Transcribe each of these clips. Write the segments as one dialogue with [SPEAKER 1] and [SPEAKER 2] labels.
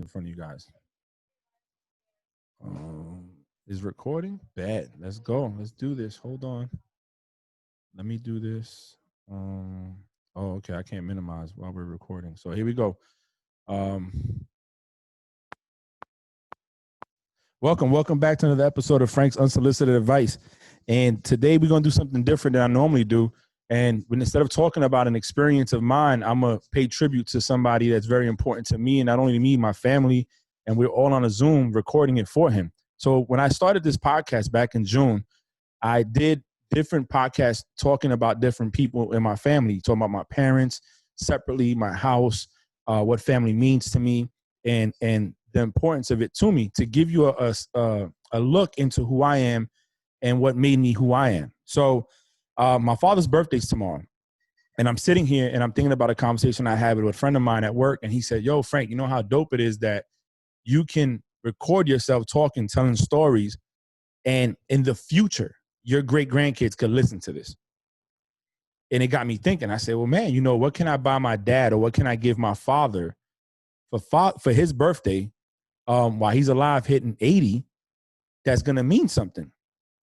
[SPEAKER 1] in front of you guys. Is recording? Bad. Let's go. Let's do this. Hold on. Let me do this. Oh, okay. I can't minimize while we're recording. So here we go. Welcome back to another episode of Frank's Unsolicited Advice. And today we're going to do something different than I normally do. And instead of talking about an experience of mine, I'm going to pay tribute to somebody that's very important to me, and not only to me, my family, and we're all on a Zoom recording it for him. So when I started this podcast back in June, I did different podcasts talking about different people in my family, talking about my parents separately, my house, what family means to me, and the importance of it to me, to give you a look into who I am and what made me who I am. So my father's birthday's tomorrow, and I'm sitting here and I'm thinking about a conversation I had with a friend of mine at work, and he said, yo, Frank, you know how dope it is that you can record yourself talking, telling stories, and in the future, your great-grandkids could listen to this. And it got me thinking. I said, well, man, you know, what can I buy my dad, or what can I give my father for his birthday while he's alive hitting 80, that's going to mean something.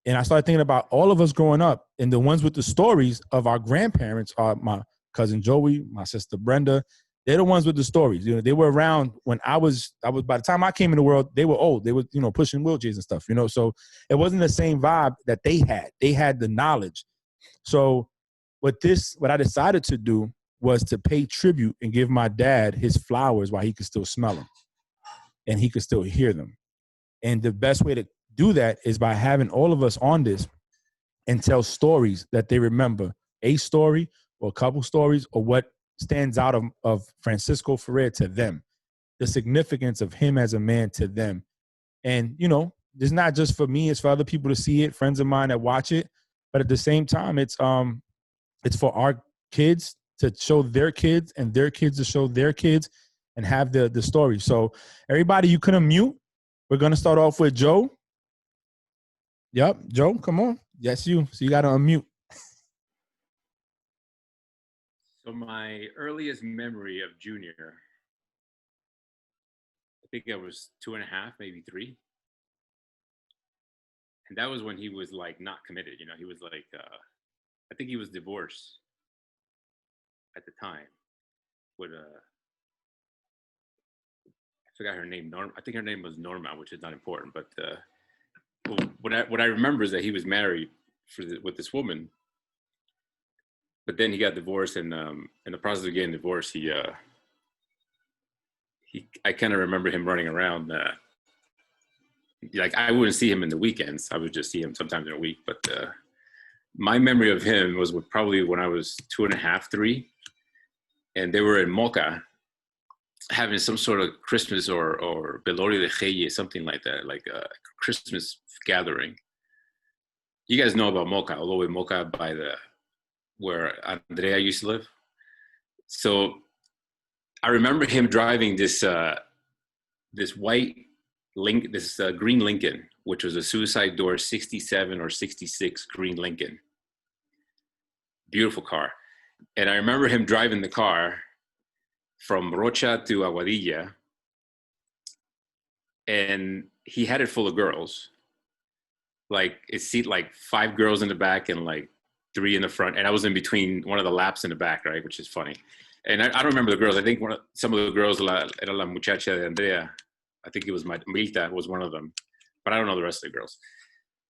[SPEAKER 1] And I started thinking about all of us growing up, and the ones with the stories of our grandparents are my cousin Joey, my sister Brenda. They're the ones with the stories. You know, they were around when I was by the time I came in the world, they were old. They were, you know, pushing wheelchairs and stuff, you know. So it wasn't the same vibe that they had. They had the knowledge. So what I decided to do was to pay tribute and give my dad his flowers while he could still smell them and he could still hear them. And the best way to do that is by having all of us on this and tell stories that they remember, a story or a couple stories, or what stands out of Francisco Ferrer to them, the significance of him as a man to them. And, you know, it's not just for me, it's for other people to see it, friends of mine that watch it. But at the same time, it's for our kids to show their kids, and their kids to show their kids, and have the story. So everybody, you can unmute. We're going to start off with Joe. Yep, Joe, come on. Yes, you. So you got to unmute.
[SPEAKER 2] So my earliest memory of Junior, I think I was 2.5, maybe 3. And that was when he was like not committed. You know, he was like, I think he was divorced at the time with I forgot her name. I think her name was Norma, which is not important. But what I remember is that he was married with this woman. But then he got divorced, and in the process of getting divorced, I kind of remember him running around. Like I wouldn't see him in the weekends; I would just see him sometimes in a week. But my memory of him was probably when I was 2.5, 3, and they were in Moca having some sort of Christmas or Velorio de Reyes, something like that, like a Christmas gathering. You guys know about Moca, all the way Moca by where Andrea used to live. So I remember him driving this white green Lincoln, which was a suicide door 67 or 66 green Lincoln. Beautiful car. And I remember him driving the car from Rocha to Aguadilla, and he had it full of girls. Like it seat like 5 girls in the back and like 3 in the front, and I was in between one of the laps in the back, right, which is funny. And I don't remember the girls. I think some of the girls, era la muchacha de Andrea. I think it was Milta was one of them, but I don't know the rest of the girls.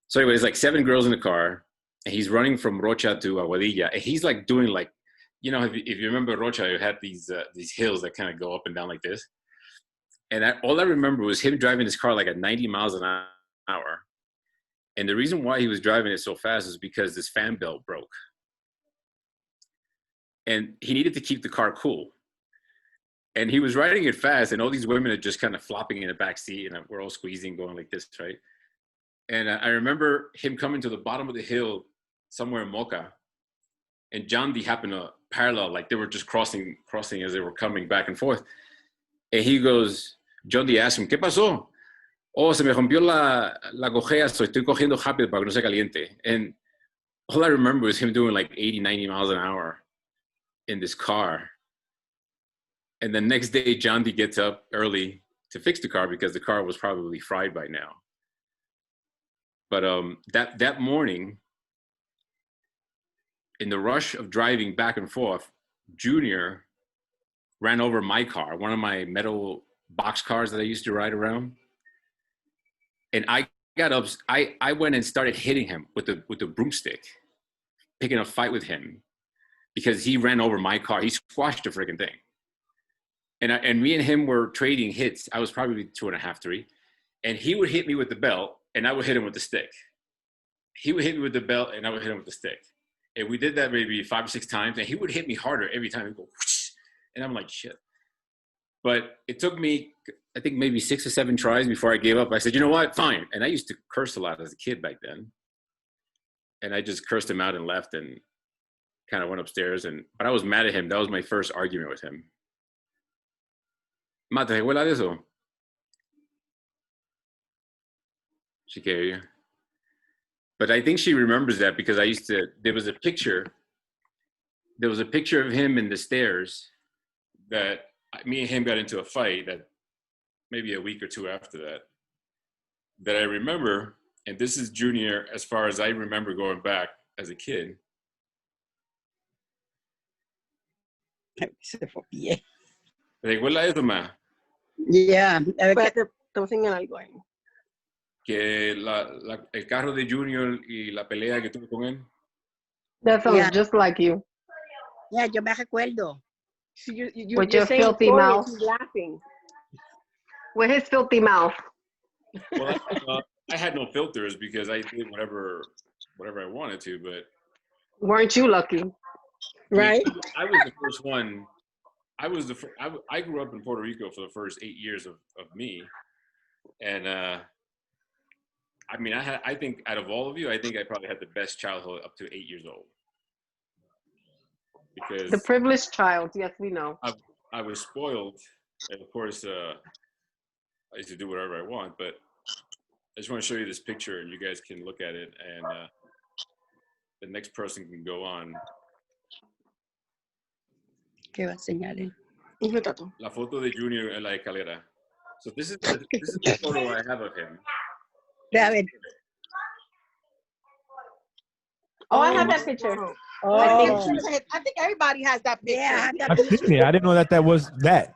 [SPEAKER 2] So anyway, it's like 7 girls in the car, and he's running from Rocha to Aguadilla, and he's like doing like, you know, if you remember Rocha, you had these hills that kind of go up and down like this. And all I remember was him driving his car like at 90 miles an hour. And the reason why he was driving it so fast is because this fan belt broke. And he needed to keep the car cool. And he was riding it fast, and all these women are just kind of flopping in the back seat, and we're all squeezing, going like this, right? And I remember him coming to the bottom of the hill somewhere in Moca, and John D happened to parallel, like they were just crossing as they were coming back and forth. And he goes, John D asked him, ¿Qué pasó? Oh, se me rompió la cojea, so estoy cogiendo rápido para que no se caliente. And all I remember was him doing like 80, 90 miles an hour in this car. And the next day, John D gets up early to fix the car because the car was probably fried by now. But that morning, in the rush of driving back and forth, Junior ran over my car, one of my metal box cars that I used to ride around. And I got up, I went and started hitting him with the broomstick, picking a fight with him because he ran over my car. He squashed the freaking thing. And me and him were trading hits. I was probably 2.5, 3. And he would hit me with the belt and I would hit him with the stick. He would hit me with the belt and I would hit him with the stick. And we did that maybe 5 or 6 times, and he would hit me harder every time. He'd go, whoosh, and I'm like, shit. But it took me, I think, maybe 6 or 7 tries before I gave up. I said, you know what, fine. And I used to curse a lot as a kid back then. And I just cursed him out and left and kind of went upstairs. But I was mad at him. That was my first argument with him. Ma, ¿te recuerdas de eso? She can't hear you. But I think she remembers that because there was a picture of him in the stairs that me and him got into a fight that maybe a week or 2 after that I remember. And this is Junior as far as I remember going back as a kid.
[SPEAKER 3] Se fue bien.
[SPEAKER 2] ¿Recuerda eso, ma?
[SPEAKER 3] Yeah.
[SPEAKER 4] Espérate, te voy a enseñar algo ahí.
[SPEAKER 2] Que el carro de Junior y la pelea que tuve con él.
[SPEAKER 5] That sounds
[SPEAKER 3] Yeah.
[SPEAKER 5] just like you.
[SPEAKER 3] Yeah, yo me recuerdo.
[SPEAKER 4] So
[SPEAKER 5] With
[SPEAKER 4] you're
[SPEAKER 5] your
[SPEAKER 4] saying
[SPEAKER 5] filthy
[SPEAKER 4] story and
[SPEAKER 5] mouth.
[SPEAKER 4] he's laughing.
[SPEAKER 5] With his filthy mouth.
[SPEAKER 2] Well, I had no filters because I did whatever I wanted to, but
[SPEAKER 5] Weren't you lucky?
[SPEAKER 4] Right?
[SPEAKER 2] I was the first one. I grew up in Puerto Rico for the first 8 years of me, and I mean, I think out of all of you, I think I probably had the best childhood up to 8 years old. Because
[SPEAKER 5] The privileged child. Yes, we know.
[SPEAKER 2] I was spoiled, and of course, I used to do whatever I want. But I just want to show you this picture, and you guys can look at it, and the next person can go on.
[SPEAKER 3] ¿Qué va a enseñar él?
[SPEAKER 4] Un retrato.
[SPEAKER 2] La foto de Junior en la escalera. So this is the photo I have of him.
[SPEAKER 3] A ver.
[SPEAKER 5] Oh, I have that picture.
[SPEAKER 3] Oh,
[SPEAKER 4] I think everybody has that picture.
[SPEAKER 3] yeah,
[SPEAKER 1] I've seen it. I didn't know that was that.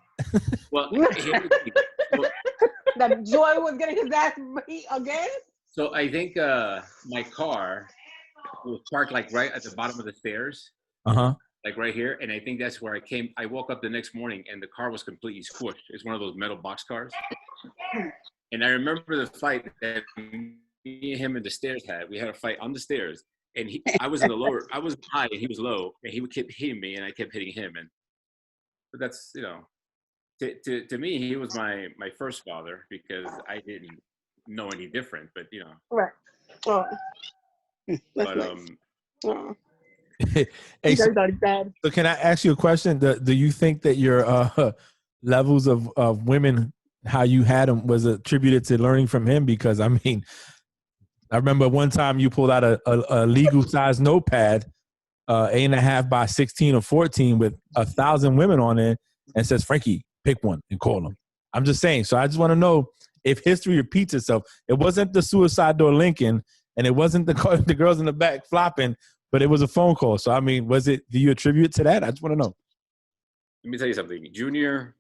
[SPEAKER 2] Well,
[SPEAKER 4] That Joy was getting his ass beat again.
[SPEAKER 2] so I think my car was parked like right at the bottom of the stairs, like right here, and I think that's where I came. I woke up the next morning and the car was completely squished. It's one of those metal box cars, and I remember the fight that me and him and the stairs had. We had a fight on the stairs, and I was I was high and he was low, and he would keep hitting me, and I kept hitting him. But that's, you know, to me, he was my first father because I didn't know any different. But you know,
[SPEAKER 4] Right. Oh.
[SPEAKER 2] but
[SPEAKER 4] Oh.
[SPEAKER 1] Hey, so
[SPEAKER 4] Bad.
[SPEAKER 1] can I ask you a question? Do you think that your levels of women, how you had them, was attributed to learning from him? Because I mean, I remember one time you pulled out a legal size notepad, 8.5 by 16 or 14 with 1,000 women on it, and says, "Frankie, pick one and call them." I'm just saying. So I just want to know if history repeats itself. It wasn't the suicide door Lincoln, and it wasn't the girls in the back flopping, but it was a phone call. So I mean, was it? Do you attribute it to that? I just want to know.
[SPEAKER 2] let me tell you something. Junior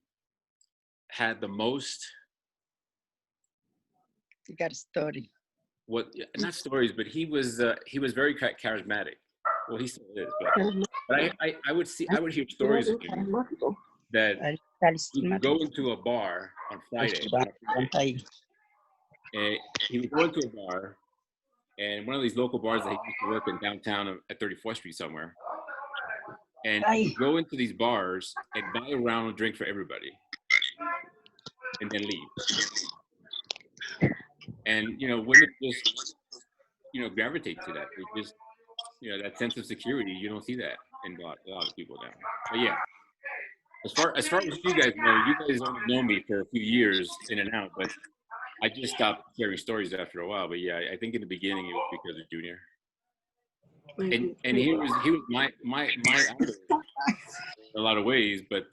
[SPEAKER 2] had the most.
[SPEAKER 3] You got a story.
[SPEAKER 2] Not stories, but he was very charismatic. Well, he still is, but I would hear stories of him that he would go into a bar on Friday, and he would go into a bar, and one of these local bars that he used to work in downtown at 34th Street somewhere, and he would go into these bars and buy a round of drink for everybody, and then leave. And you know, women just gravitate to that. They just that sense of security. You don't see that in a lot of people now. But yeah, as far as you guys only know me for a few years in and out, but I just stopped sharing stories after a while. But yeah, I think in the beginning it was because of Junior, and he was my idol in a lot of ways. But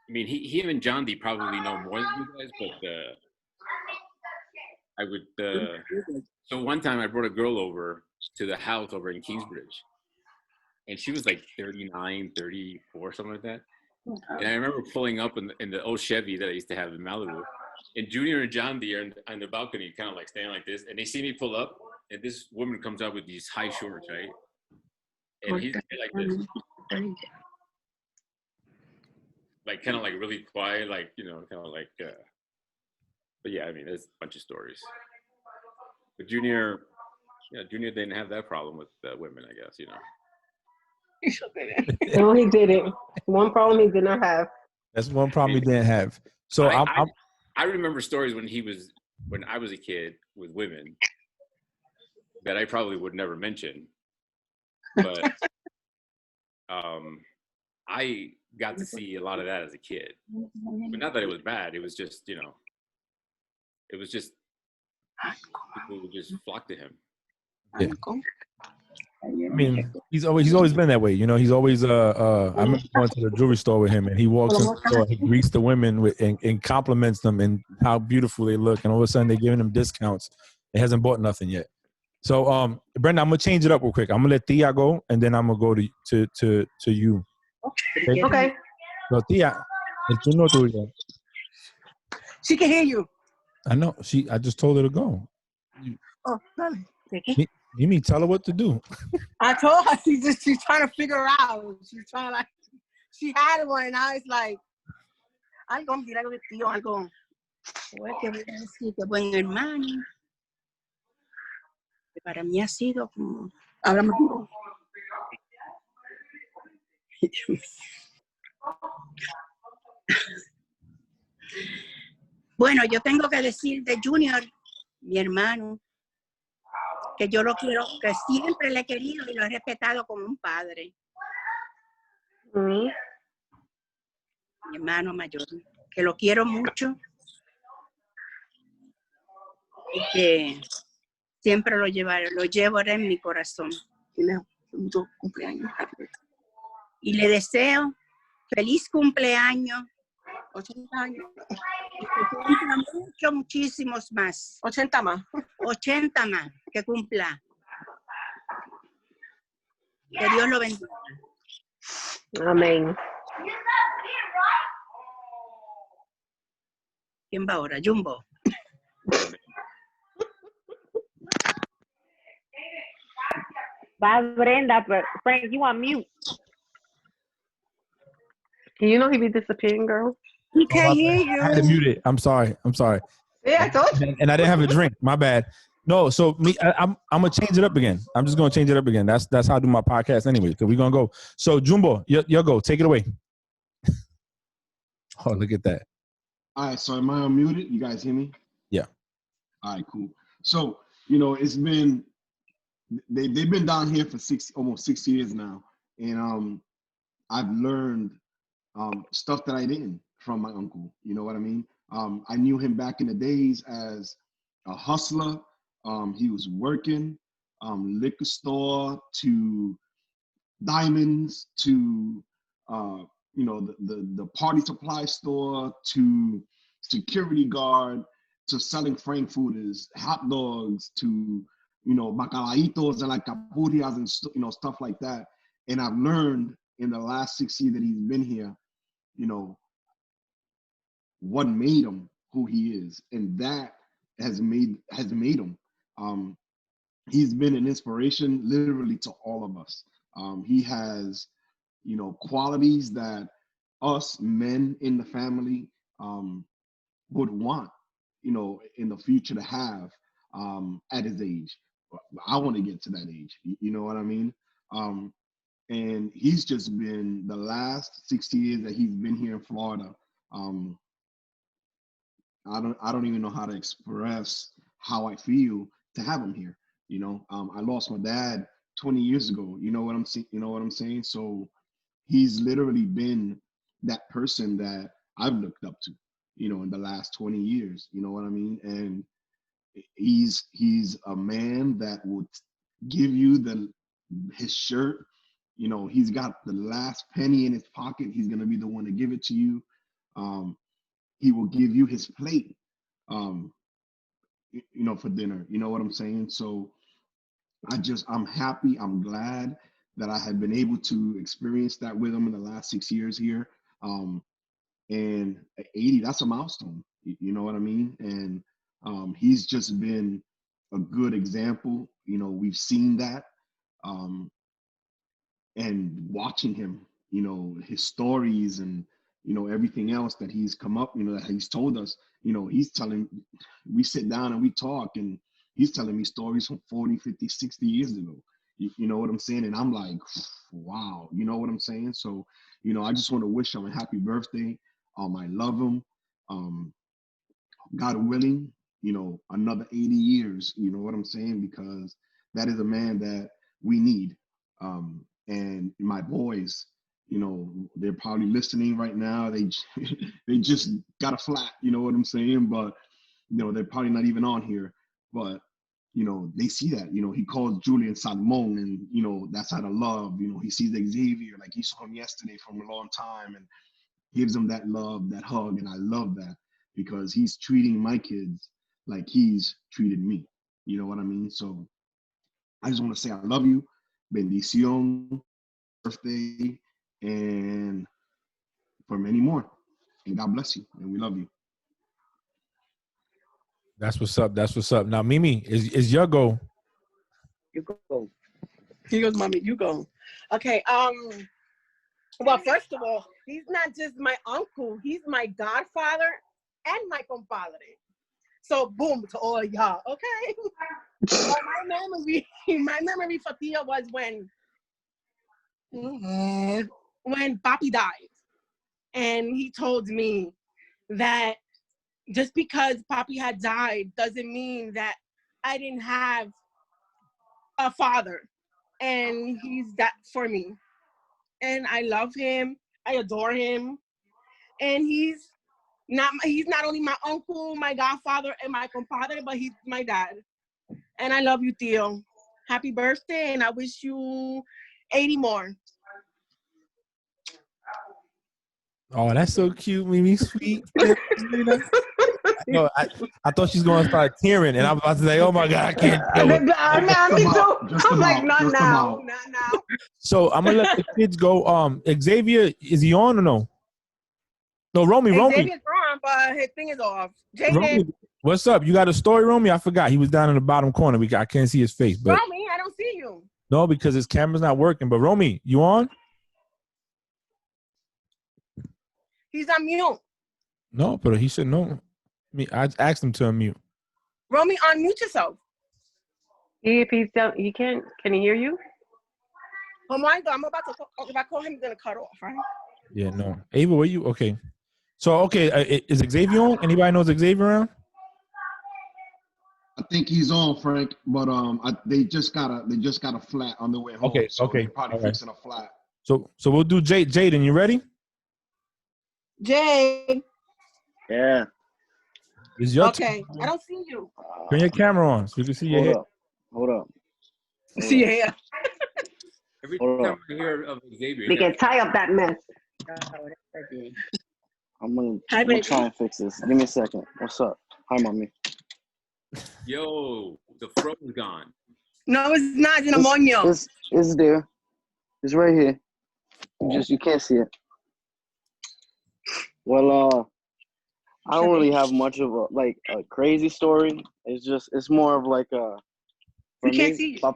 [SPEAKER 2] I mean, him and John D probably know more than you guys, but I would. So one time I brought a girl over to the house over in Kingsbridge, and she was like 39, 34, something like that. And I remember pulling up in the old Chevy that I used to have in Malibu, and Junior and John D are on the balcony, kind of like standing like this, and they see me pull up, and this woman comes out with these high shorts, right? And he's like this, like kind of like really quiet, like kind of like. But yeah, I mean, there's a bunch of stories. But Junior didn't have that problem with women, I guess.
[SPEAKER 5] No, he didn't. One problem he did not have.
[SPEAKER 1] That's one problem he didn't have. So
[SPEAKER 2] I remember stories when I was a kid with women that I probably would never mention, but I got to see a lot of that as a kid. But not that it was bad. It was just it was just people would just flock to him.
[SPEAKER 1] Yeah. I mean, he's always been that way. He's always I remember going to the jewelry store with him, and he walks in the store, he greets the women and compliments them and how beautiful they look, and all of a sudden they're giving him discounts. He hasn't bought nothing yet. So Brenda, I'm gonna change it up real quick. I'm gonna let Tia go, and then I'm gonna go to you.
[SPEAKER 5] Okay.
[SPEAKER 1] So Tia,
[SPEAKER 4] She can hear you.
[SPEAKER 1] I know. I just told her to go.
[SPEAKER 4] Oh, darling.
[SPEAKER 1] You mean tell her what to do?
[SPEAKER 4] I told her she's trying to figure out. She's trying she had one and now it's like, algo, mira algo de tío, algo.
[SPEAKER 3] Pues que voy a decir que buen hermano. Que para mí ha sido como.
[SPEAKER 4] Hablamos tú.
[SPEAKER 3] Bueno, yo tengo que decir de Junior, mi hermano, que yo lo quiero, que siempre le he querido y lo he respetado como un padre.
[SPEAKER 5] Mm-hmm.
[SPEAKER 3] Mi hermano mayor, que lo quiero mucho y que siempre lo llevaré en mi corazón. Y le deseo feliz cumpleaños,
[SPEAKER 4] 80 años.
[SPEAKER 3] y que cumpla muchísimos más.
[SPEAKER 4] 80 más.
[SPEAKER 3] 80 más, que cumpla. Que Dios lo bendiga.
[SPEAKER 5] Amén.
[SPEAKER 3] ¿Quién va ahora? Jumbo.
[SPEAKER 6] Bye, Brenda, but Frank, you on mute.
[SPEAKER 5] You know he be disappearing, girl.
[SPEAKER 3] He can't hear
[SPEAKER 1] I had to
[SPEAKER 3] you.
[SPEAKER 1] mute it. I'm sorry.
[SPEAKER 4] Yeah, I told you.
[SPEAKER 1] And I didn't have a drink. My bad. No, so I'm gonna change it up again. I'm just gonna change it up again. That's how I do my podcast anyway. So we're gonna go. So Jumbo, you go. Take it away. Oh, look at that.
[SPEAKER 7] All right, so am I unmuted? You guys hear me?
[SPEAKER 1] Yeah.
[SPEAKER 7] All right, cool. So, it's been, they've been down here for almost 6 years now. And I've learned stuff that I didn't from my uncle. You know what I mean? I knew him back in the days as a hustler. He was working, liquor store to diamonds to the party supply store to security guard to selling frankfurters, hot dogs to bacalaitos and like capurias and stuff like that. And I've learned in the last 6 years that he's been here, what made him who he is, and that has made him. He's been an inspiration literally to all of us. He has qualities that us men in the family would want, in the future to have at his age. I want to get to that age, you know what I mean? And he's just been the last 6 years that he's been here in Florida. I don't even know how to express how I feel to have him here. I lost my dad 20 years ago. You know what I'm saying? So he's literally been that person that I've looked up to, in the last 20 years. You know what I mean? And he's a man that would give you his shirt. He's got the last penny in his pocket. He's gonna be the one to give it to you. He will give you his plate, for dinner. You know what I'm saying? So I'm happy. I'm glad that I have been able to experience that with him in the last 6 years here. And at 80, that's a milestone. You know what I mean? And he's just been a good example. We've seen that. And watching him, his stories and, everything else that he's come up, that he's told us, we sit down and we talk, and he's telling me stories from 40, 50, 60 years ago. You know what I'm saying? And I'm like, wow, you know what I'm saying? So, I just want to wish him a happy birthday. I love him. God willing, another 80 years, you know what I'm saying? Because that is a man that we need. And my boys, they're probably listening right now. They just got a flat, you know what I'm saying? But, they're probably not even on here. But, they see that, he calls Julian Salmon, and, that's out of love. He sees Xavier, like he saw him yesterday from a long time, and gives him that love, that hug. And I love that, because he's treating my kids like he's treated me. You know what I mean? So I just want to say I love you. Bendición, birthday, and for many more. And God bless you. And we love you.
[SPEAKER 1] That's what's up. That's what's up. Now, Mimi, is your goal?
[SPEAKER 4] You go. He goes, mommy, you go. Okay. Well, first of all, he's not just my uncle. He's my godfather and my compadre. So, boom to all of y'all. Okay. So my memory for Tia was when Papi died, and he told me that just because Papi had died doesn't mean that I didn't have a father, and he's that for me. And I love him. I adore him, and he's not only my uncle, my godfather, and my compadre, but he's my dad. And I love you, Theo. Happy birthday, and I wish you 80 more.
[SPEAKER 1] Oh, that's so cute, Mimi. Sweet. No, I thought she's going to start tearing, and I was about to say, oh, my God, I can't deal with it.
[SPEAKER 5] Me too. I'm like, not now.
[SPEAKER 4] Not now.
[SPEAKER 1] So I'm going to let the kids go. Xavier, is he on or no? No, Romy.
[SPEAKER 4] Xavier's on, but his thing is off. Jaden.
[SPEAKER 1] Romy, what's up? You got a story, Romy? I forgot. He was down in the bottom corner. I can't see his face. But
[SPEAKER 4] Romy, I don't see you.
[SPEAKER 1] no, because his camera's not working. But Romy, you on?
[SPEAKER 4] He's on mute.
[SPEAKER 1] No, but he said no. I asked him to unmute.
[SPEAKER 4] Romy, unmute yourself.
[SPEAKER 5] If he's down, he can't. Can he hear you?
[SPEAKER 4] Oh my God, I'm about to. If I call him, he's gonna cut off, right?
[SPEAKER 1] Yeah, no. Ava, were you okay? So okay, is Xavier on? Anybody knows Xavier around?
[SPEAKER 7] I think he's on, Frank, but they just got a flat on the way home.
[SPEAKER 1] Okay,
[SPEAKER 7] so
[SPEAKER 1] okay,
[SPEAKER 7] they're probably
[SPEAKER 1] all right.
[SPEAKER 7] fixing a flat.
[SPEAKER 1] So we'll do Jaden. You ready?
[SPEAKER 4] Jay.
[SPEAKER 8] Yeah.
[SPEAKER 1] It's your
[SPEAKER 4] Okay,
[SPEAKER 1] turn.
[SPEAKER 4] I don't see you.
[SPEAKER 1] Turn your camera on so we can see your head.
[SPEAKER 8] Hold up.
[SPEAKER 4] See your hair.
[SPEAKER 2] Every
[SPEAKER 8] Hold
[SPEAKER 2] time
[SPEAKER 8] up.
[SPEAKER 2] I hear of Xavier,
[SPEAKER 5] We can tie up that mess.
[SPEAKER 8] I'm gonna
[SPEAKER 4] baby.
[SPEAKER 8] try and fix this. Give me a second. What's up? Hi, mommy.
[SPEAKER 2] yo, the fro is gone.
[SPEAKER 4] No, it's not. It's pneumonia.
[SPEAKER 8] It's there. It's right here. You can't see it. Well, I don't really have much of a crazy story. It's more of like a.
[SPEAKER 4] We can't see you.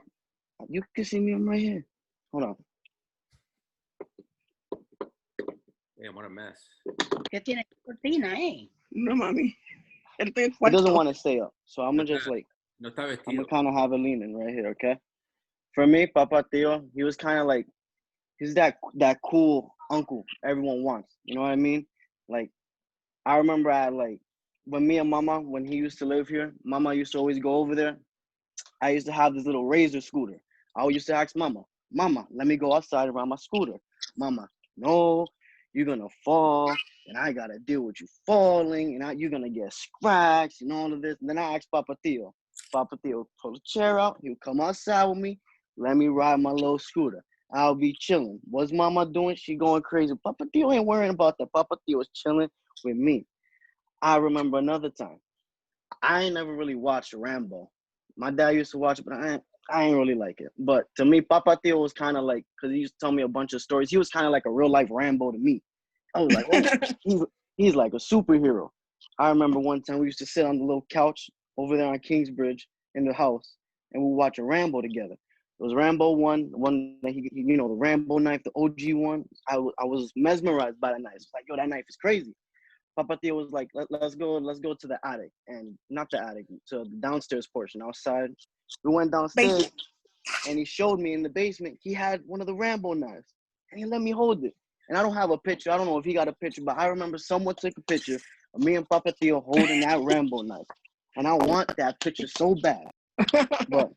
[SPEAKER 8] You can see me. I'm right here. Hold on.
[SPEAKER 2] Damn, what a mess.
[SPEAKER 3] ¿Qué tiene cortina,
[SPEAKER 4] No, mommy.
[SPEAKER 8] He doesn't want to stay up, so I'm gonna just
[SPEAKER 2] No está
[SPEAKER 8] I'm
[SPEAKER 2] vestido.
[SPEAKER 8] gonna kind of have it leaning right here, okay? For me, Papa Theo, he was kind of like, he's that cool uncle everyone wants. You know what I mean? Like, I remember when me and Mama, when he used to live here, Mama used to always go over there. I used to have this little razor scooter. I used to ask Mama, let me go outside around my scooter. Mama, no, you're gonna fall, and I gotta deal with you falling, and you're gonna get scratched, and all of this. And then I asked Papa Theo. Papa Theo would pull a chair out. He would come outside with me, let me ride my little scooter. I'll be chilling. What's Mama doing? She going crazy. Papa Theo ain't worrying about that. Papa Theo is chilling with me. I remember another time. I ain't never really watched Rambo. My dad used to watch it, but I ain't really like it. But to me, Papa Theo was kind of like, because he used to tell me a bunch of stories. He was kind of like a real life Rambo to me. I was like, oh, he's like a superhero. I remember one time we used to sit on the little couch over there on Kingsbridge in the house, and we watch a Rambo together. It was Rambo 1, the one that you know, the Rambo knife, the OG one. I was mesmerized by that knife. It's like, yo, that knife is crazy. Papa Theo was like, let's go to the attic, and not the attic, to the downstairs portion outside. We went downstairs, and he showed me in the basement. He had one of the Rambo knives, and he let me hold it. And I don't have a picture. I don't know if he got a picture, but I remember someone took a picture of me and Papa Theo holding that Rambo knife, and I want that picture so bad. But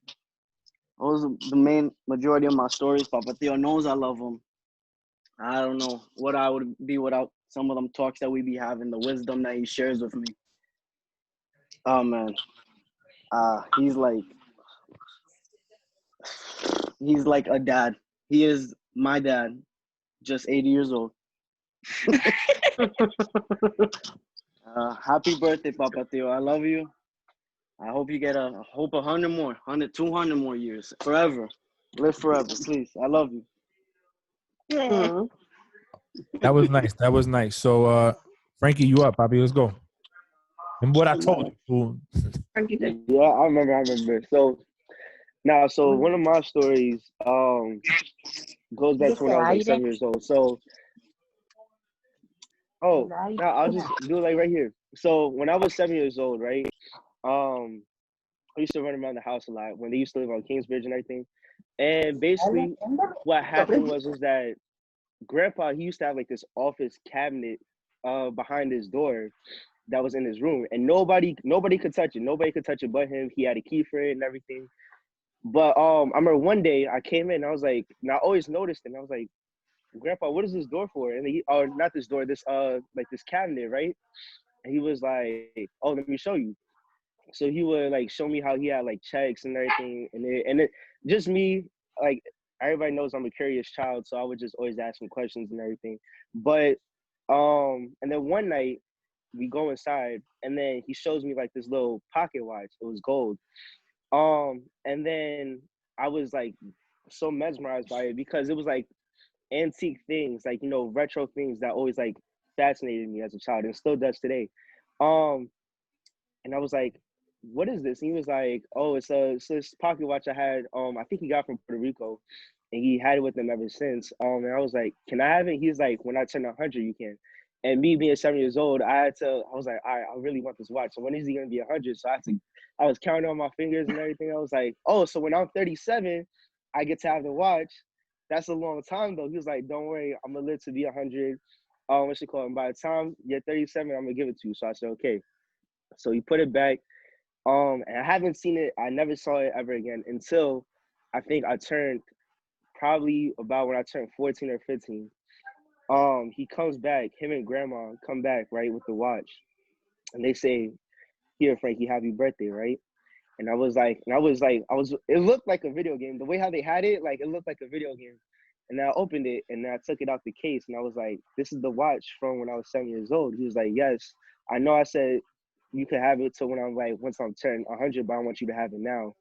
[SPEAKER 8] those are the main majority of my stories. Papa Theo knows I love him. I don't know what I would be without some of them talks that we be having, the wisdom that he shares with me. Oh man, he's like a dad. He is my dad, just 80 years old. Happy birthday, Papa Theo. I love you. I hope you get 100 more, 100, 200 more years, forever. Live forever, please. I love you.
[SPEAKER 5] Hmm.
[SPEAKER 1] That was nice. That was nice. So, Frankie, you up, Bobby? Let's go. And what I told you. Fool.
[SPEAKER 4] Frankie said,
[SPEAKER 9] Yeah, I remember. So one of my stories goes back to when I was like 7 years old. So I'll just do it like right here. So when I was 7 years old, right? I used to run around the house a lot when they used to live on Kingsbridge and everything. And basically what happened was that Grandpa, he used to have like this office cabinet behind his door that was in his room, and nobody could touch it. Nobody could touch it but him. He had a key for it and everything. But I remember one day I came in and I was like, and I always noticed it, and I was like, Grandpa, what is this door for? And he, or not this door, this like this cabinet, right? And he was like, oh, let me show you. So he would like show me how he had like checks and everything, and it just me, like, everybody knows I'm a curious child, so I would just always ask him questions and everything. But and then one night we go inside, and then he shows me like this little pocket watch. It was gold. And then I was like so mesmerized by it because it was like antique things, like, you know, retro things that always like fascinated me as a child and still does today. Um, and I was like, what is this? And he was like, oh, it's this pocket watch I had, I think he got from Puerto Rico, and he had it with him ever since. And I was like, can I have it? He's like, when I turn 100, you can. And me being 7 years old, I was like, all right, I really want this watch. So when is he gonna be 100? So I was counting on my fingers and everything. I was like, oh, so when I'm 37, I get to have the watch. That's a long time though. He was like, don't worry, I'm gonna live to be 100. What's it called? And by the time you're 37, I'm gonna give it to you. So I said, okay. So he put it back. And I haven't seen it. I never saw it ever again until I think I turned probably about when I turned 14 or 15. He comes back, him and grandma come back, right, with the watch. And they say, here, Frankie, happy birthday, right? And I was like, it looked like a video game. The way how they had it, like, it looked like a video game. And I opened it and I took it out the case and I was like, this is the watch from when I was 7 years old. He was like, yes, I know I said you could have it till when I'm like, once I'm turned 100, but I want you to have it now.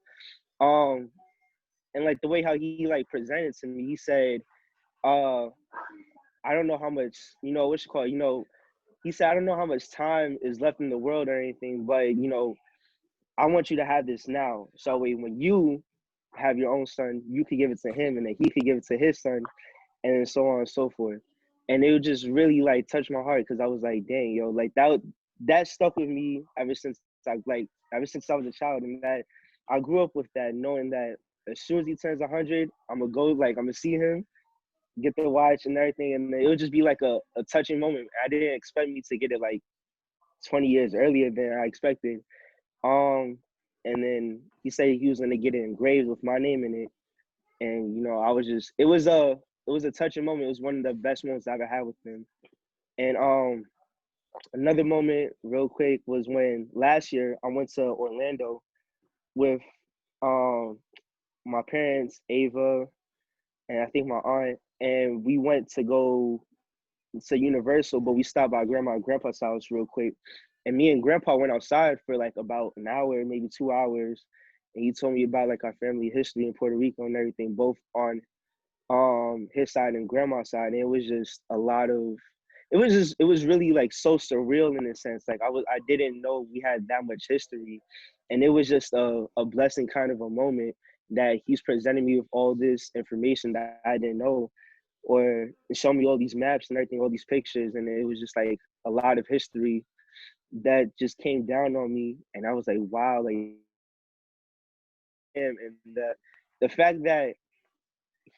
[SPEAKER 9] And like the way how he like presented to me, he said, I don't know how much, you know, what you call it, you know, he said, I don't know how much time is left in the world or anything, but, you know, I want you to have this now. So when you have your own son, you could give it to him and then he could give it to his son and so on and so forth. And it would just really like touch my heart because I was like, dang, yo, like that stuck with me ever since I was a child. And that I grew up with that, knowing that as soon as he turns 100, I'm gonna see him, get the watch and everything, and it would just be like a touching moment. I didn't expect me to get it like 20 years earlier than I expected. And then he said he was gonna get it engraved with my name in it, and you know, I was just it was a touching moment. It was one of the best moments I ever had with him. And another moment, real quick, was when last year I went to Orlando with my parents, Ava, and I think my aunt, and we went to go to Universal, but we stopped by Grandma and Grandpa's house real quick. And me and Grandpa went outside for like about an hour, maybe 2 hours. And he told me about like our family history in Puerto Rico and everything, both on his side and Grandma's side. And it was just a lot of it was really like so surreal in a sense. Like I didn't know we had that much history. And it was just a blessing kind of a moment that he's presenting me with all this information that I didn't know, or show me all these maps and everything, all these pictures. And it was just like a lot of history that just came down on me. And I was like, wow, like him. And the fact that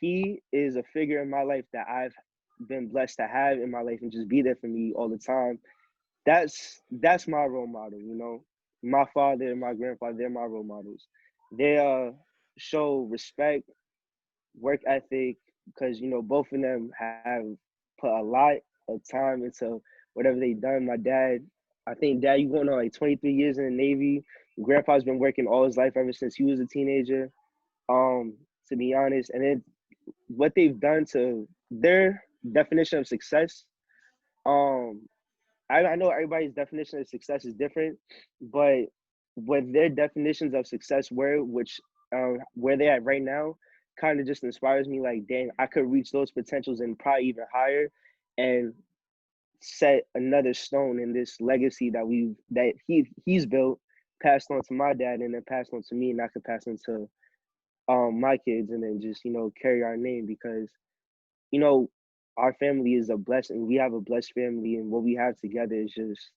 [SPEAKER 9] he is a figure in my life that I've been blessed to have in my life and just be there for me all the time. That's my role model, you know. My father and my grandfather, they're my role models. They show respect, work ethic, because you know both of them have put a lot of time into whatever they done. My dad, I think dad, you going on like 23 years in the Navy. Grandpa's been working all his life ever since he was a teenager. To be honest, and then what they've done to their definition of success. I know everybody's definition of success is different, but what their definitions of success were, which where they at right now, kind of just inspires me. Like, dang, I could reach those potentials and probably even higher, and set another stone in this legacy that he's built, passed on to my dad, and then passed on to me, and I could pass on to my kids, and then just carry our name, because our family is a blessing. We have a blessed family, and what we have together is just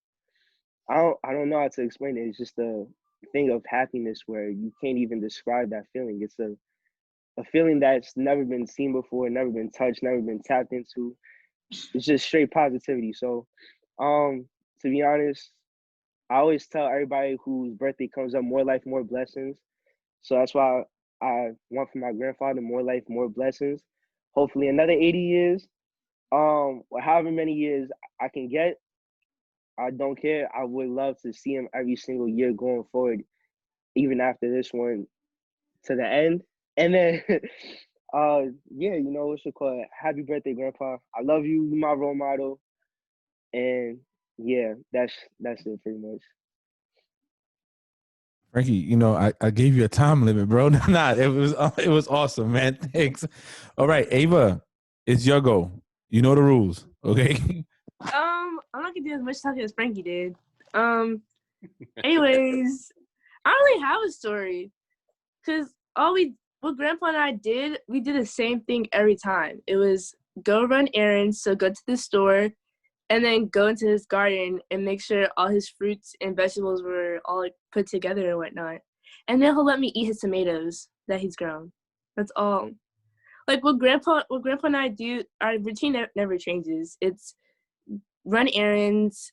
[SPEAKER 9] I don't know how to explain it. It's just a thing of happiness where you can't even describe that feeling. It's a feeling that's never been seen before, never been touched, never been tapped into. It's just straight positivity. So, to be honest, I always tell everybody whose birthday comes up, more life, more blessings. So that's why I want for my grandfather more life, more blessings. Hopefully another 80 years, or however many years I can get. I don't care. I would love to see him every single year going forward, even after this one to the end. And then, yeah, what you call it? Happy birthday, Grandpa. I love you. You're my role model. And yeah, that's it pretty much.
[SPEAKER 1] Frankie, I gave you a time limit, bro. Nah, it was awesome, man. Thanks. All right, Ava, it's your go. You know the rules, okay?
[SPEAKER 10] I'm not gonna do as much talking as Frankie did. Anyways, I don't really have a story, cause what Grandpa and I did, we did the same thing every time. It was go run errands, so go to the store, and then go into his garden and make sure all his fruits and vegetables were all put together and whatnot. And then he'll let me eat his tomatoes that he's grown. That's all. Like what Grandpa and I do, our routine never changes. It's run errands,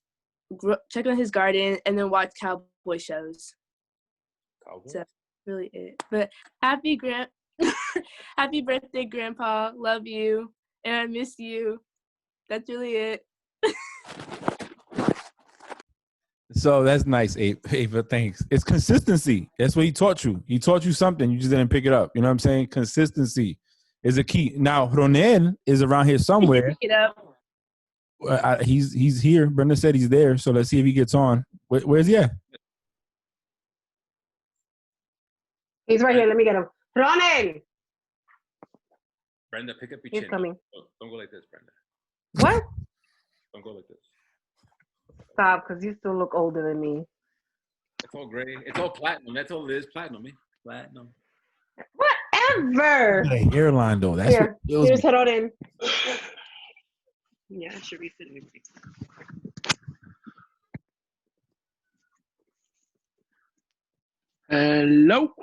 [SPEAKER 10] check on his garden, and then watch cowboy shows.
[SPEAKER 2] Cowboy?
[SPEAKER 10] So that's really it. But happy birthday, Grandpa. Love you, and I miss you. That's really it.
[SPEAKER 1] So that's nice, Ava. Thanks. It's consistency. That's what he taught you. He taught you something. You just didn't pick it up. You know what I'm saying? Consistency is a key. Now, Ronel is around here somewhere.
[SPEAKER 10] Pick it up.
[SPEAKER 1] He's here. Brenda said he's there. So let's see if he gets on. Where's he at?
[SPEAKER 6] He's right here. Let me get him. Ronel!
[SPEAKER 2] Brenda, pick up your
[SPEAKER 6] He's
[SPEAKER 2] chin.
[SPEAKER 6] coming.
[SPEAKER 2] Don't go like this, Brenda.
[SPEAKER 6] What?
[SPEAKER 2] Don't go like this.
[SPEAKER 6] Stop, because you still look older than me.
[SPEAKER 2] It's all gray. It's all platinum. That's all it is. Platinum, man. Platinum.
[SPEAKER 6] Whatever.
[SPEAKER 1] The hairline, though. That's
[SPEAKER 6] Here,
[SPEAKER 1] what
[SPEAKER 6] here's Ronel.
[SPEAKER 4] Yeah, it should be fitting.
[SPEAKER 11] Hello.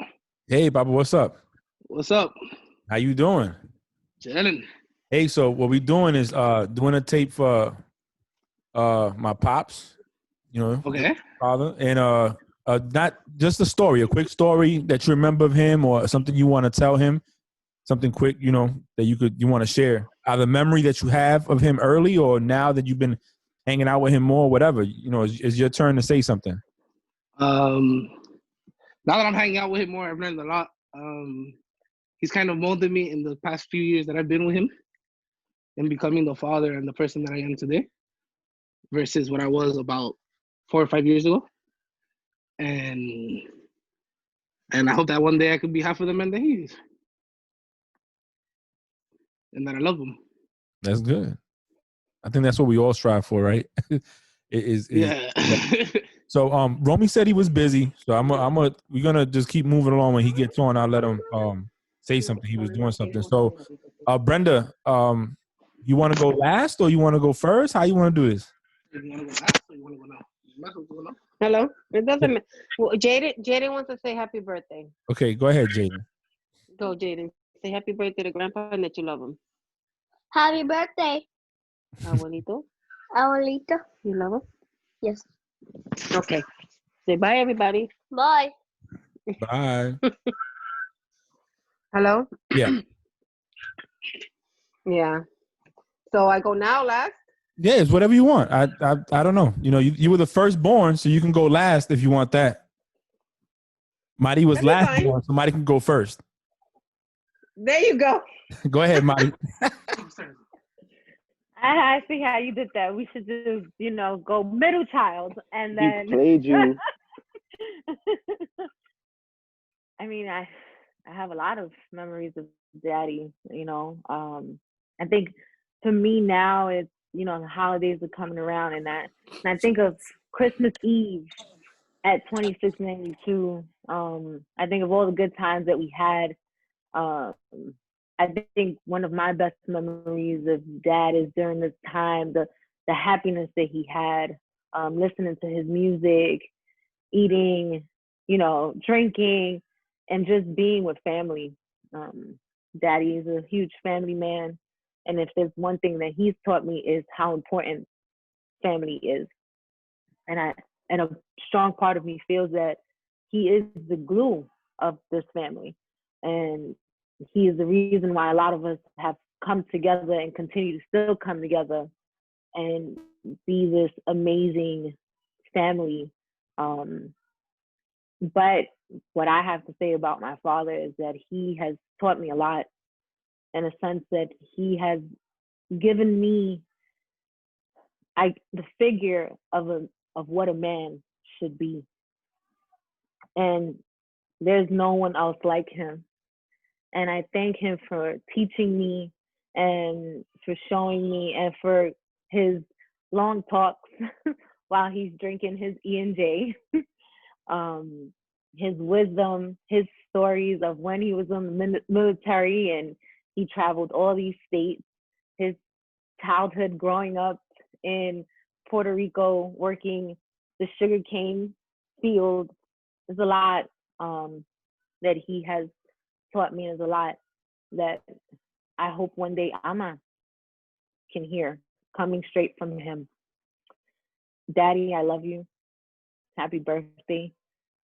[SPEAKER 1] Hey, Papa, what's up?
[SPEAKER 11] What's up?
[SPEAKER 1] How you doing?
[SPEAKER 11] Chilling.
[SPEAKER 1] Hey, so what we doing is doing a tape for my pops,
[SPEAKER 11] Okay.
[SPEAKER 1] father, and not just a story, a quick story that you remember of him or something you want to tell him, something quick, that you want to share. Either memory that you have of him early or now that you've been hanging out with him more, whatever, it's your turn to say something.
[SPEAKER 11] Now that I'm hanging out with him more, I've learned a lot. He's kind of molded me in the past few years that I've been with him. in becoming the father and the person that I am today versus what I was about 4 or 5 years ago. And I hope that one day I could be half of the man that he is. And that I love him.
[SPEAKER 1] That's good. I think that's what we all strive for, right?
[SPEAKER 11] Yeah.
[SPEAKER 1] So Romy said he was busy. So we're gonna just keep moving along. When he gets on, I'll let him say something. He was doing something. So Brenda, you wanna go last or you wanna go first? How you wanna do this?
[SPEAKER 11] You want to go last or you want to go now?
[SPEAKER 6] Hello? It doesn't matter. Well, Jaden wants to say happy birthday.
[SPEAKER 1] Okay, go ahead, Jaden.
[SPEAKER 6] Go, Jaden. Say happy birthday to Grandpa and that you love him.
[SPEAKER 12] Happy birthday,
[SPEAKER 6] Abuelito,
[SPEAKER 12] abuelito.
[SPEAKER 6] you love him?
[SPEAKER 12] Yes.
[SPEAKER 6] Okay. Say bye, everybody.
[SPEAKER 12] Bye.
[SPEAKER 1] Bye.
[SPEAKER 6] Hello?
[SPEAKER 1] Yeah.
[SPEAKER 6] Yeah. So I go now last?
[SPEAKER 1] Yeah, it's whatever you want. I don't know. You know, you were the firstborn, so you can go last if you want that. Marty was last born, so Marty can go first.
[SPEAKER 6] There you go.
[SPEAKER 1] Go ahead, Marty.
[SPEAKER 5] I see how you did that. We should just, go middle child and then.
[SPEAKER 9] He played you.
[SPEAKER 5] I mean, I have a lot of memories of Daddy. I think for me now it's the holidays are coming around and I think of Christmas Eve at 2692. I think of all the good times that we had. I think one of my best memories of Dad is during this time, the happiness that he had, listening to his music, eating, drinking, and just being with family. Daddy is a huge family man. And if there's one thing that he's taught me is how important family is. And a strong part of me feels that he is the glue of this family. And he is the reason why a lot of us have come together and continue to still come together and be this amazing family. But what I have to say about my father is that he has taught me a lot, in a sense that he has given me the figure of what a man should be. And there's no one else like him. And I thank him for teaching me and for showing me and for his long talks while he's drinking his E&J. His wisdom, his stories of when he was in the military and he traveled all these states, his childhood growing up in Puerto Rico, working the sugarcane field. There's a lot that he has taught me. There's a lot that I hope one day Ama can hear coming straight from him. Daddy, I love you. Happy birthday.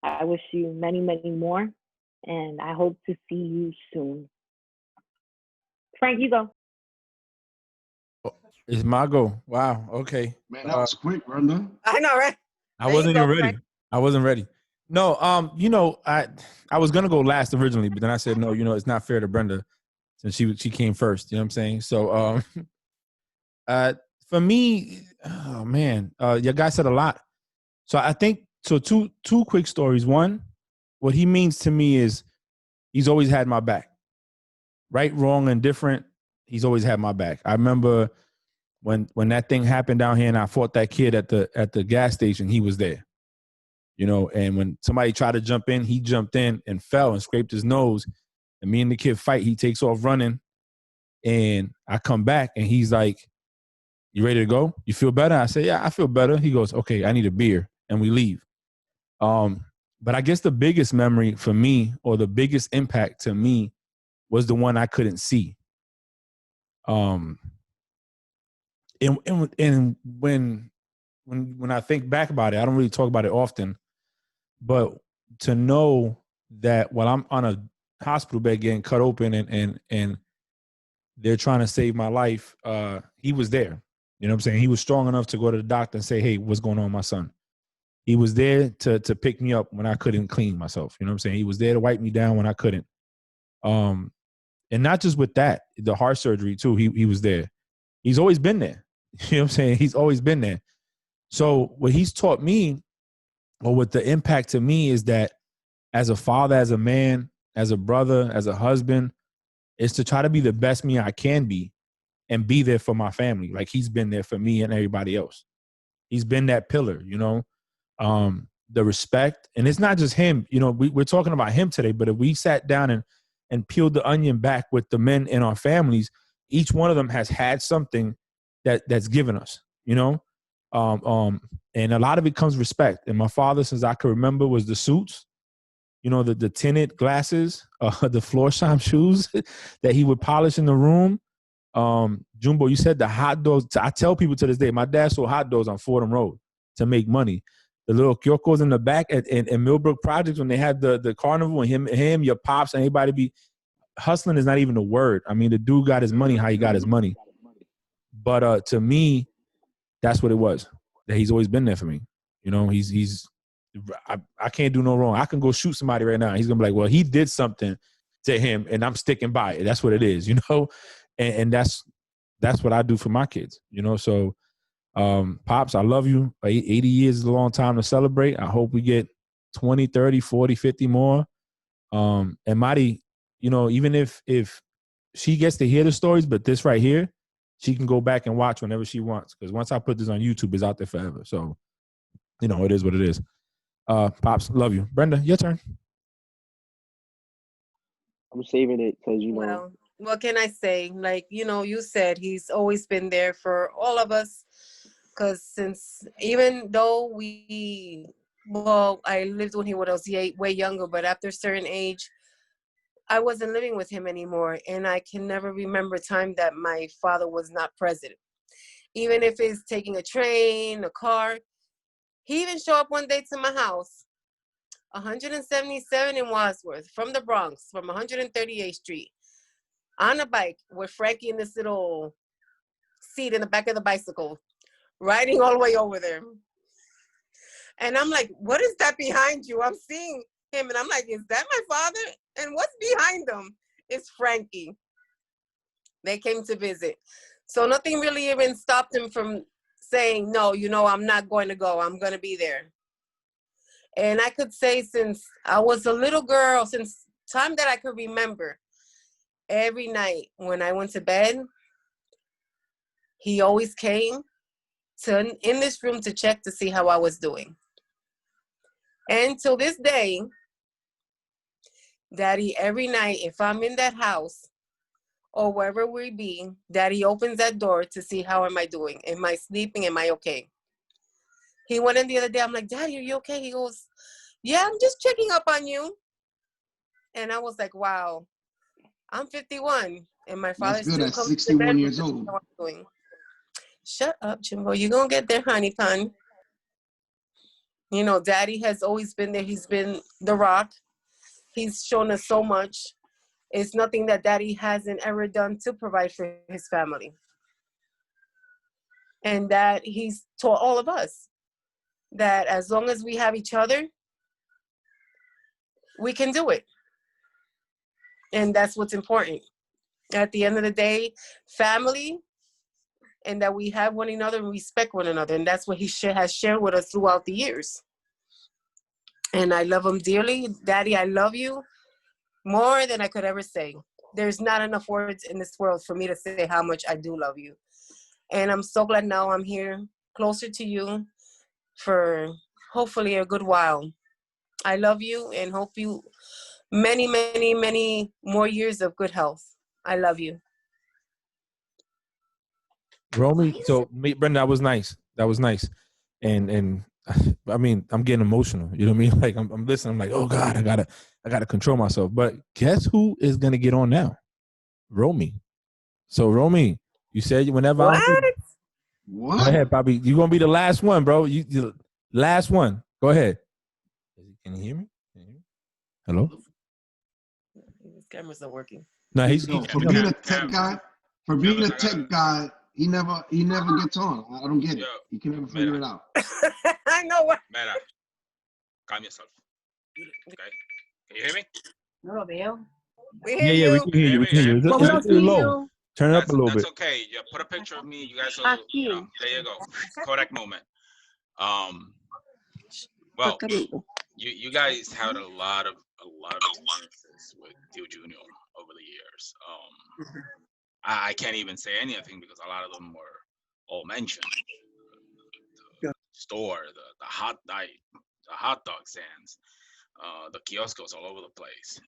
[SPEAKER 5] I wish you many, many more, and I hope to see you soon. Frank, you go.
[SPEAKER 1] It's my go. Wow. Okay.
[SPEAKER 7] Man, that was quick, Brenda.
[SPEAKER 6] I know, right?
[SPEAKER 1] I wasn't even ready. Frank. I wasn't ready. No, I was gonna go last originally, but then I said no. It's not fair to Brenda since she came first. You know what I'm saying? So, for me, oh man, your guy said a lot. So I think so. Two quick stories. One, what he means to me is he's always had my back. Right, wrong, and different. He's always had my back. I remember when that thing happened down here, and I fought that kid at the gas station. He was there. And when somebody tried to jump in, he jumped in and fell and scraped his nose. And me and the kid fight. He takes off running, and I come back, and he's like, "You ready to go? You feel better?" I say, "Yeah, I feel better." He goes, "Okay, I need a beer," and we leave. But I guess the biggest memory for me, or the biggest impact to me, was the one I couldn't see. And when I think back about it, I don't really talk about it often, but to know that while I'm on a hospital bed getting cut open and they're trying to save my life, he was there. You know what I'm saying? He was strong enough to go to the doctor and say, "Hey, what's going on with my son?" He was there to pick me up when I couldn't clean myself. You know what I'm saying? He was there to wipe me down when I couldn't. And not just with that, the heart surgery too. He was there. He's always been there. You know what I'm saying? He's always been there. So what he's taught me, or what the impact to me is that as a father, as a man, as a brother, as a husband, is to try to be the best me I can be and be there for my family. Like he's been there for me and everybody else. He's been that pillar, you know, the respect. And it's not just him, you know, we're talking about him today, but if we sat down and peeled the onion back with the men in our families, each one of them has had something that's given us, you know, and a lot of it comes respect. And my father, since I can remember, was the suits, you know, the tinted glasses, the floor shine shoes that he would polish in the room. Jumbo, you said the hot dogs. I tell people to this day, my dad sold hot dogs on Fordham Road to make money. The little kyokos in the back in Millbrook Projects when they had the carnival, and him, your pops, and anybody be hustling is not even a word. I mean, the dude got his money how he got his money. But to me, that's what it was. That he's always been there for me. You know, I can't do no wrong. I can go shoot somebody right now. He's gonna be like, well, he did something to him, and I'm sticking by it. That's what it is, you know. And that's what I do for my kids, you know. So, Pops, I love you. 80 years is a long time to celebrate. I hope we get 20, 30, 40, 50 more. And Madi, you know, even if she gets to hear the stories, but this right here, she can go back and watch whenever she wants. Because once I put this on YouTube, it's out there forever. So, you know, it is what it is. Pops, love you. Brenda, your turn.
[SPEAKER 9] I'm saving it because, you know.
[SPEAKER 13] Well, what can I say? Like, you know, you said he's always been there for all of us. Because since, even though I lived when he was way younger, but after a certain age, I wasn't living with him anymore. And I can never remember a time that my father was not present. Even if it's taking a train, a car. He even showed up one day to my house, 177 in Wadsworth, from the Bronx, from 138th Street, on a bike with Frankie in this little seat in the back of the bicycle, riding all the way over there. And I'm like, what is that behind you? I'm seeing him, and I'm like, is that my father? And what's behind them? It's Frankie. They came to visit. So nothing really even stopped him from saying, no, you know, I'm not going to go. I'm going to be there. And I could say since I was a little girl, since time that I could remember, every night when I went to bed, he always came in this room to check to see how I was doing. And till this day, Daddy, every night, if I'm in that house or wherever we be, Daddy opens that door to see how am I doing? Am I sleeping? Am I okay? He went in the other day. I'm like, Daddy, are you okay? He goes, yeah, I'm just checking up on you. And I was like, wow, I'm 51. And my father
[SPEAKER 7] That's good
[SPEAKER 13] still
[SPEAKER 7] at
[SPEAKER 13] comes to bed
[SPEAKER 7] 61 years old.
[SPEAKER 13] how I'm doing. Shut up, Jimbo. You're going to get there, honey pun. You know, Daddy has always been there. He's been the rock. He's shown us so much. It's nothing that Daddy hasn't ever done to provide for his family. And that he's taught all of us that as long as we have each other, we can do it. And that's what's important. At the end of the day, family, and that we have one another and respect one another. And that's what he has shared with us throughout the years. And I love him dearly. Daddy, I love you more than I could ever say. There's not enough words in this world for me to say how much I do love you. And I'm so glad now I'm here closer to you for hopefully a good while. I love you and hope you many, many, many more years of good health. I love you.
[SPEAKER 1] Romy, so Brenda, that was nice. That was nice. And I mean, I'm getting emotional. You know what I mean? Like I'm listening. I'm like, oh God, I gotta control myself. But guess who is gonna get on now? Romy. So Romy, you said whenever I'm
[SPEAKER 7] What?
[SPEAKER 1] Go ahead, Bobby. You're gonna be the last one, bro. You last one. Go ahead. Can you hear me? Hello?
[SPEAKER 13] His camera's not working.
[SPEAKER 1] No,
[SPEAKER 7] for being a tech guy, he never gets on. I don't get it. He can never figure it out.
[SPEAKER 13] I know what.
[SPEAKER 14] Mera, calm yourself. Okay? Can you hear me?
[SPEAKER 13] No lo veo.
[SPEAKER 1] Yeah, we can hear you. We can hear you. It's a little low. Turn it up a little
[SPEAKER 14] That's
[SPEAKER 1] bit.
[SPEAKER 14] okay. Yeah, put a picture of me. You guys will, you know, there you go. Kodak moment. Well, you guys had a lot of experiences with Tio Junior over the years. I can't even say anything because a lot of them were all mentioned. The store, the hot dog stands, the kioscos all over the place.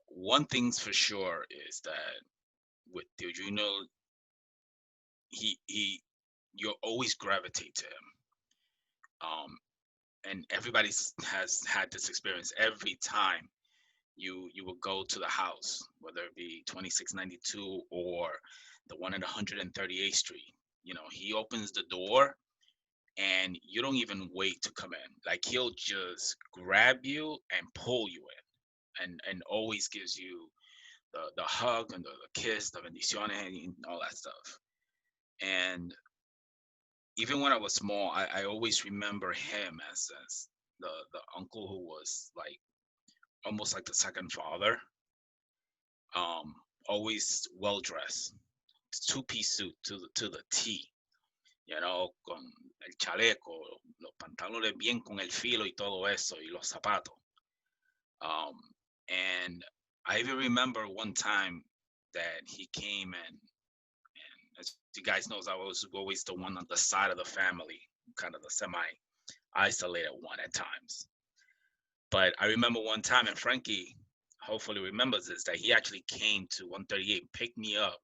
[SPEAKER 14] One thing's for sure is that with Tio Junior, you always gravitate to him. And everybody has had this experience every time you will go to the house, whether it be 2692 or the one at 138th Street. You know, he opens the door and you don't even wait to come in. Like, he'll just grab you and pull you in, and always gives you the hug and the kiss, the bendiciones, and all that stuff. And even when I was small, I always remember him as the uncle who was like almost like the second father. Always well dressed, 2-piece suit to the T, you know, con el chaleco, los pantalones bien con el filo y todo eso, y los zapatos. And I even remember one time that he came and as you guys knows, I was always the one on the side of the family, kind of the semi-isolated one at times. But I remember one time, and Frankie hopefully remembers this, that he actually came to 138, picked me up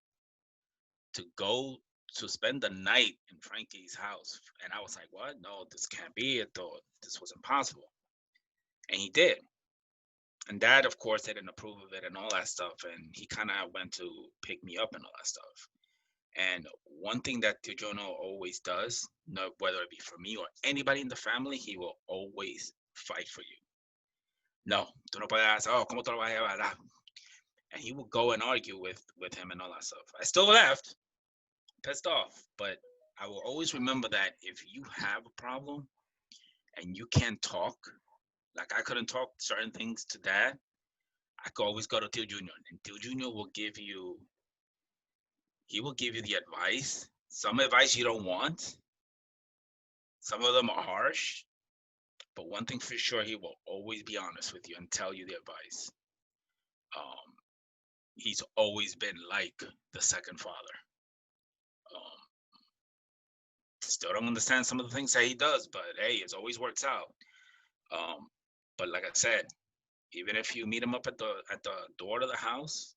[SPEAKER 14] to go to spend the night in Frankie's house. And I was like, what? No, this can't be. I thought this was impossible. And he did. And Dad, of course, didn't approve of it and all that stuff. And he kind of went to pick me up and all that stuff. And one thing that Tio Jono always does, whether it be for me or anybody in the family, he will always fight for you. No, tú no puedes hacer, ¿cómo te lo vas a llevar? And he will go and argue with him and all that stuff. I still left, pissed off, but I will always remember that if you have a problem and you can't talk, like I couldn't talk certain things to Dad, I could always go to Tio Junior, and Tio Junior will give you the advice. Some advice you don't want. Some of them are harsh. But one thing for sure, he will always be honest with you and tell you the advice. He's always been like the second father. Still don't understand some of the things that he does, but hey, it always works out. But like I said, even if you meet him up at the door to the house,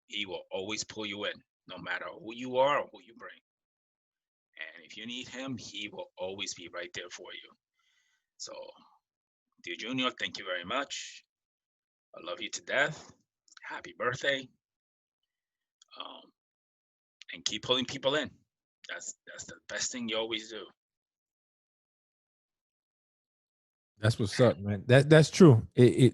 [SPEAKER 14] he will always pull you in, no matter who you are or who you bring. And if you need him, he will always be right there for you. So, Tio Junior, thank you very much. I love you to death. Happy birthday. And keep pulling people in. That's the best thing you always do.
[SPEAKER 1] That's what's up, man. That's true. He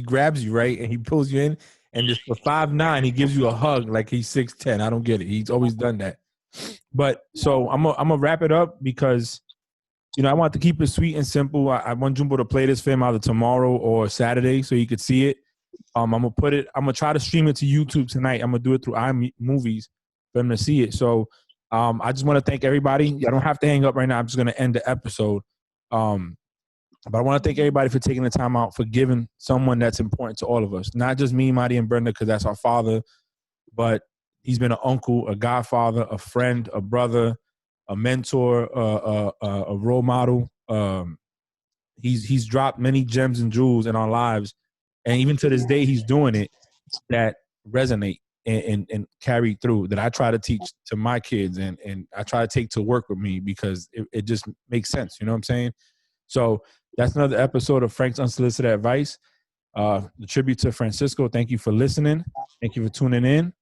[SPEAKER 1] grabs you, right, and he pulls you in, and just for 5'9", he gives you a hug like he's 6'10". I don't get it. He's always done that. But so I'm gonna wrap it up because, you know, I want to keep it sweet and simple. I want Jumbo to play this film either tomorrow or Saturday so you could see it. I'm gonna try to stream it to YouTube tonight. I'm gonna do it through iMovies for them to see it. So I just want to thank everybody. I don't have to hang up right now. I'm just gonna end the episode. But I want to thank everybody for taking the time out, for giving someone that's important to all of us. Not just me, Marty, and Brenda, because that's our father, but he's been an uncle, a godfather, a friend, a brother, a mentor, a role model. He's dropped many gems and jewels in our lives. And even to this day, he's doing it that resonate and carry through, that I try to teach to my kids and I try to take to work with me because it just makes sense. You know what I'm saying? So that's another episode of Frank's Unsolicited Advice. The tribute to Francisco. Thank you for listening. Thank you for tuning in.